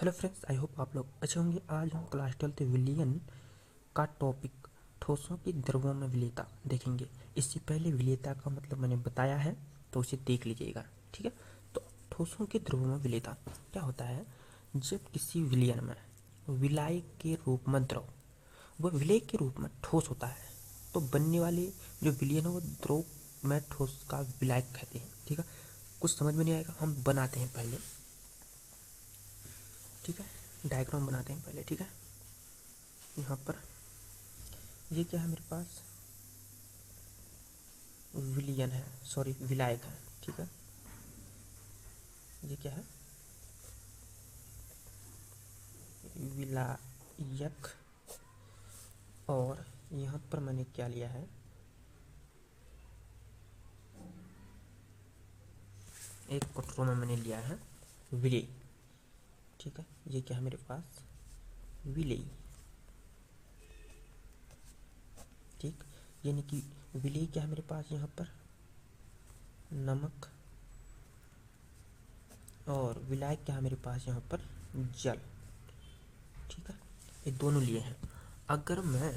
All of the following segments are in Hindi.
हेलो फ्रेंड्स, आई होप आप लोग अच्छे होंगे। आज हम क्लास 12 विलियन का टॉपिक ठोसों की द्रव्यों में विलेयता देखेंगे। इससे पहले विलेयता का मतलब मैंने बताया है, तो उसे देख लीजिएगा। ठीक है, तो ठोसों के द्रव्यों में विलेयता क्या होता है? जब किसी विलयन में विलाय के रूप में द्रव वह विलेय के रूप में ठोस होता है, तो बनने वाले जो विलयन है वो द्रव में ठोस का विलायक कहते हैं। ठीक है, कुछ समझ में नहीं आएगा, हम बनाते हैं पहले। ठीक है, डायग्राम बनाते हैं पहले। ठीक है, यहाँ पर ये क्या है मेरे पास? विलियन है, सॉरी विलायक है। ठीक है, ये क्या है? विलायक। और यहाँ पर मैंने क्या लिया है? एक कटोरों में मैंने लिया है विलेय। ठीक है, ये क्या है मेरे पास? विलेय। ठीक, यानी कि विलेय क्या है मेरे पास? यहाँ पर नमक। और विलायक क्या है मेरे पास? यहाँ पर जल। ठीक है, ये दोनों लिए हैं। अगर मैं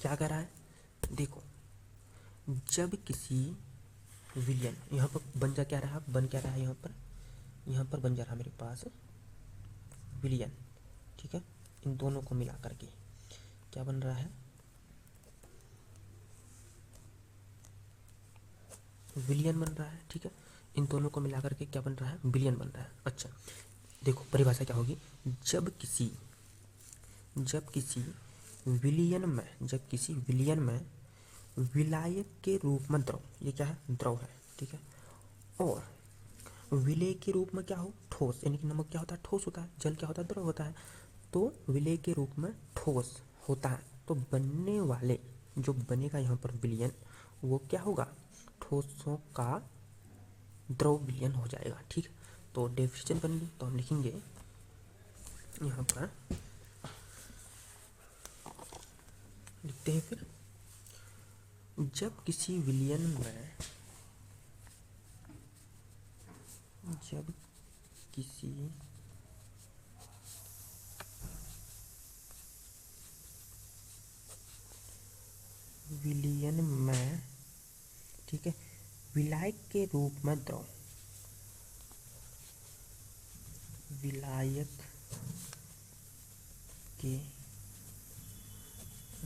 क्या कर रहा है, देखो, जब किसी विलियन यहाँ पर बन जा क्या रहा है, बन क्या रहा है यहाँ पर बन जा रहा है मेरे पास विलियन। ठीक है, इन दोनों को मिला करके क्या बन रहा है? विलियन बन रहा है। ठीक है, इन दोनों को मिला करके क्या बन रहा है? विलियन बन रहा है। अच्छा, देखो परिभाषा क्या होगी? जब किसी विलियन में विलायक के रूप में द्रव, ये क्या है? द्रव है। ठीक है, और विलेय के रूप में क्या हो? ठोस। यानी कि नमक क्या होता है? ठोस होता है। जल क्या होता है? द्रव होता है। तो विलेय के रूप में ठोस होता है, तो बनने वाले जो बनेगा यहाँ पर विलियन, वो क्या होगा? ठोसों का द्रव विलियन हो जाएगा। ठीक है, तो डेफिनेशन बन ली, तो हम लिखेंगे यहाँ पर, लिखते हैं फिर। जब किसी विलियन में जब किसी विलियन में, ठीक है, विलायक के रूप में द्रव, विलायक के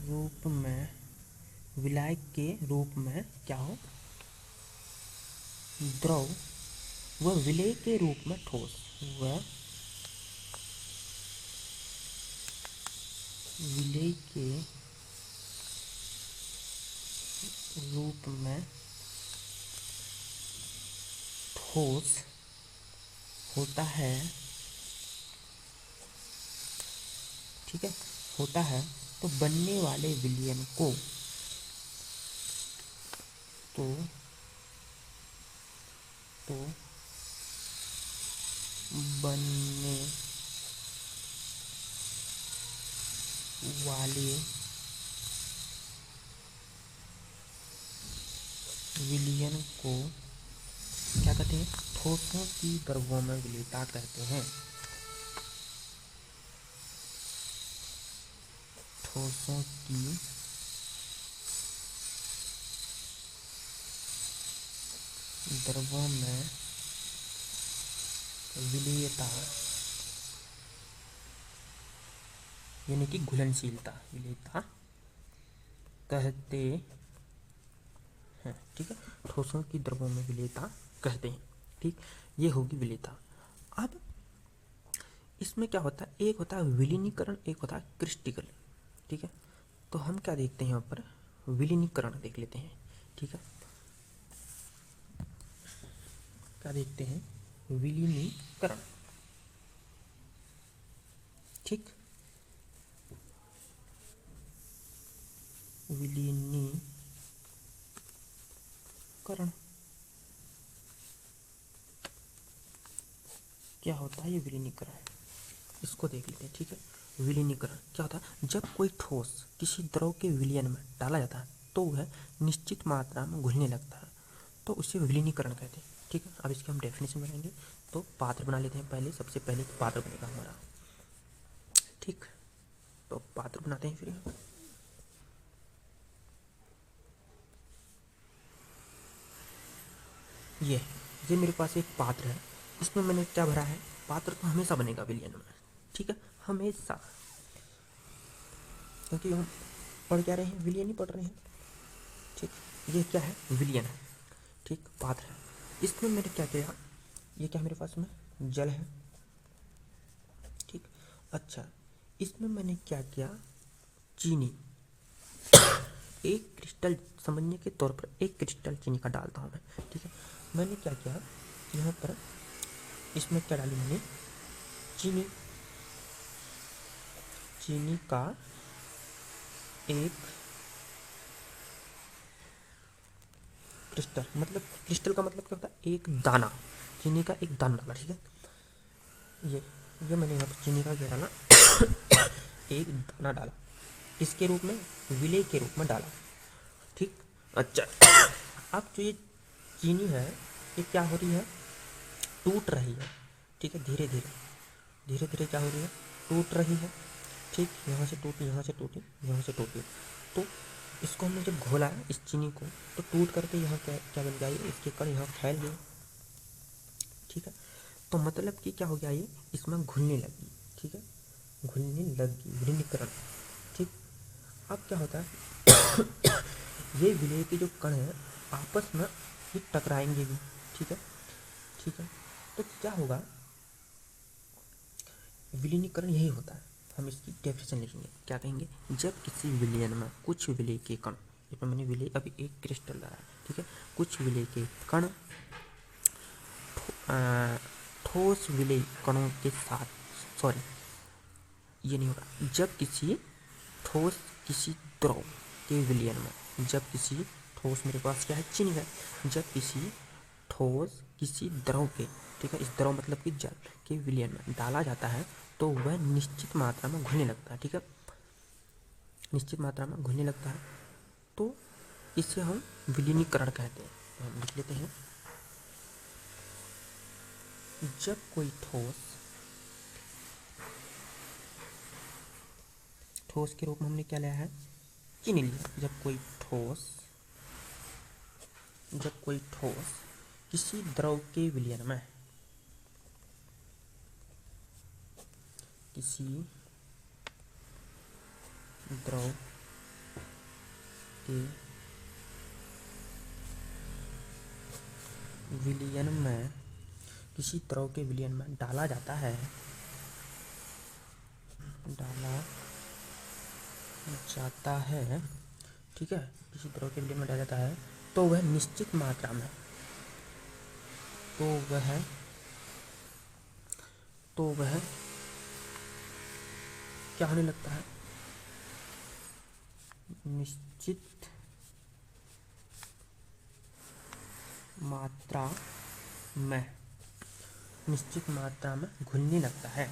रूप में, विलायक के रूप में क्या हो? द्रव, वह विलेय के रूप में ठोस, वह विलेय के रूप में ठोस होता है। ठीक है, होता है, तो बनने वाले विलयन को तो बनने वाले विलयन को क्या कहते हैं? ठोसों की द्रव्यों में विलेयता कहते हैं। ठोसों की द्रव्यों में विलेयता, यानी कि घुलनशीलता, विलेयता कहते हैं। ठीक है, ठोसों की द्रव्यों में विलेयता कहते हैं। ठीक, ये होगी विलेयता। अब इसमें क्या होता है? एक होता है विलीनीकरण, एक होता है क्रिस्टलीकरण। ठीक है, तो हम क्या देखते हैं यहाँ पर? विलीनीकरण देख लेते हैं। ठीक है, क्या देखते हैं? विलीनीकरण। ठीक, विलीनीकरण क्या होता है? ये विलीनीकरण, इसको देख लेते हैं। ठीक है, विलीनीकरण क्या होता है? जब कोई ठोस किसी द्रव के विलयन में डाला जाता है, तो वह निश्चित मात्रा में घुलने लगता है, तो उसे विलीनीकरण कहते हैं। ठीक है, अब इसकी हम डेफिनेशन बनाएंगे। तो पात्र बना लेते हैं पहले, सबसे पहले पात्र बनेगा हमारा। ठीक, तो पात्र बनाते हैं फिर। ये मेरे पास एक पात्र है, इसमें मैंने क्या भरा है, पात्र तो हमेशा बनेगा विलियन में। ठीक है, हमेशा, क्योंकि हम पढ़ क्या रहे हैं, विलियन ही पढ़ रहे हैं। ठीक, ये क्या है, विलियन है। ठीक, पात्र है। इसमें मैंने क्या किया, ये क्या मेरे पास में जल है। ठीक, अच्छा, इसमें मैंने क्या किया, चीनी, एक क्रिस्टल, समझने के तौर पर एक क्रिस्टल चीनी का डालता हूँ मैं। ठीक है, मैंने क्या किया, यहाँ पर इसमें क्या डाली मैंने, चीनी, चीनी का एक क्रिस्टल, मतलब क्रिस्टल का मतलब क्या होता है, एक दाना, चीनी का एक दाना डाला। ठीक है, ये मैंने यहाँ पर चीनी का क्या डाला एक दाना डाला, इसके रूप में, विलेय के रूप में डाला। ठीक, अच्छा, अब जो ये चीनी है ये क्या हो रही है, टूट रही है। ठीक है, धीरे धीरे धीरे धीरे क्या हो रही है, टूट रही है। ठीक, यहाँ से टूटी, यहाँ से टूटी, यहाँ से टूटी, तो इसको हमने जब घोला इस चीनी को, तो टूट करके यहाँ क्या बन गया, इसके कण यहाँ फैल गए। ठीक है, तो मतलब कि क्या हो गया, ये इसमें घुलने लगी। ठीक है, घुलने लगी, विलीनीकरण। ठीक, अब क्या होता है ये विलेय के जो कण हैं आपस में ये टकराएंगे भी। ठीक है, ठीक है, तो क्या होगा, विलीनीकरण यही होता है। हम इसकी डेफिनेशन लिखेंगे, क्या कहेंगे, जब किसी विलयन में कुछ विलेय के कण, इसमें मैंने विलेय अभी एक क्रिस्टल डाला है। ठीक है, कुछ विलेय के कण ठोस विलेय कणों के साथ, सॉरी ये नहीं होगा, जब किसी ठोस किसी द्रव के विलयन में, जब किसी ठोस, मेरे पास क्या है, चीनी है, जब किसी ठोस किसी द्रव के, ठीक है, इस द्रव मतलब कि जल के विलयन में डाला जाता है तो वह निश्चित मात्रा में घुलने लगता है। ठीक है, निश्चित मात्रा में घुलने लगता है, तो इसे हम विलीनीकरण कहते हैं। तो हम लिख लेते हैं, जब कोई ठोस के रूप में हमने क्या लिया है, चीनी लिया। जब कोई ठोस किसी द्रव के विलयन में, किसी द्रव के विलयन में, किसी द्रव के विलयन में डाला जाता है, ठीक है, किसी द्रव के विलयन में डाला जाता है तो वह निश्चित मात्रा में, तो वह क्या होने लगता है, निश्चित मात्रा में घुलने लगता है,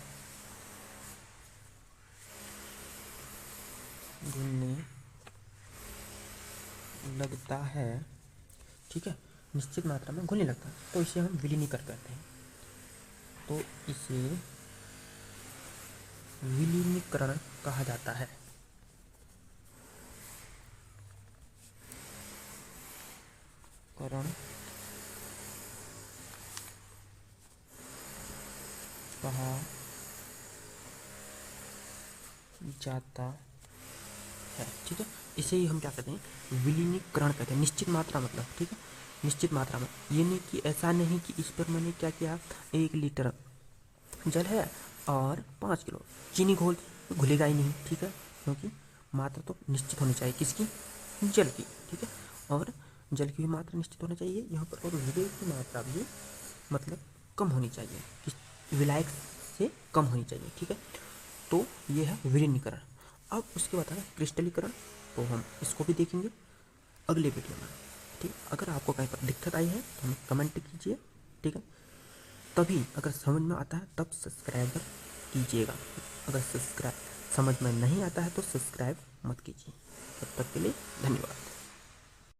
ठीक है, निश्चित मात्रा में घुलने लगता है, तो इसे हम विलीनीकरण कहते हैं। तो इसे विलीनीकरण कहा जाता है। कहा जाता है। ठीक है, इसे ही हम क्या कहते हैं, विलीनीकरण कहते हैं। निश्चित मात्रा मतलब, ठीक है, निश्चित मात्रा में, ये नहीं कि ऐसा नहीं कि इस पर मैंने क्या किया, 1 लीटर जल है और 5 किलो चीनी घुलेगा ही नहीं। ठीक है, क्योंकि मात्रा तो निश्चित होनी चाहिए, किसकी, जल की। ठीक है, और जल की भी मात्रा निश्चित होनी चाहिए यहाँ पर, और विलेय की मात्रा भी मतलब कम होनी चाहिए, विलायक से कम होनी चाहिए। ठीक है, तो ये है विलीनीकरण। अब उसके बाद है क्रिस्टलीकरण, तो हम इसको भी देखेंगे अगले वीडियो में। ठीक, अगर आपको कहीं पर दिक्कत आई है तो हमें कमेंट कीजिए। ठीक है, तभी अगर समझ में आता है तब सब्सक्राइबर कीजिएगा, अगर सब्सक्राइब समझ में नहीं आता है तो सब्सक्राइब मत कीजिए। तब तक के लिए धन्यवाद।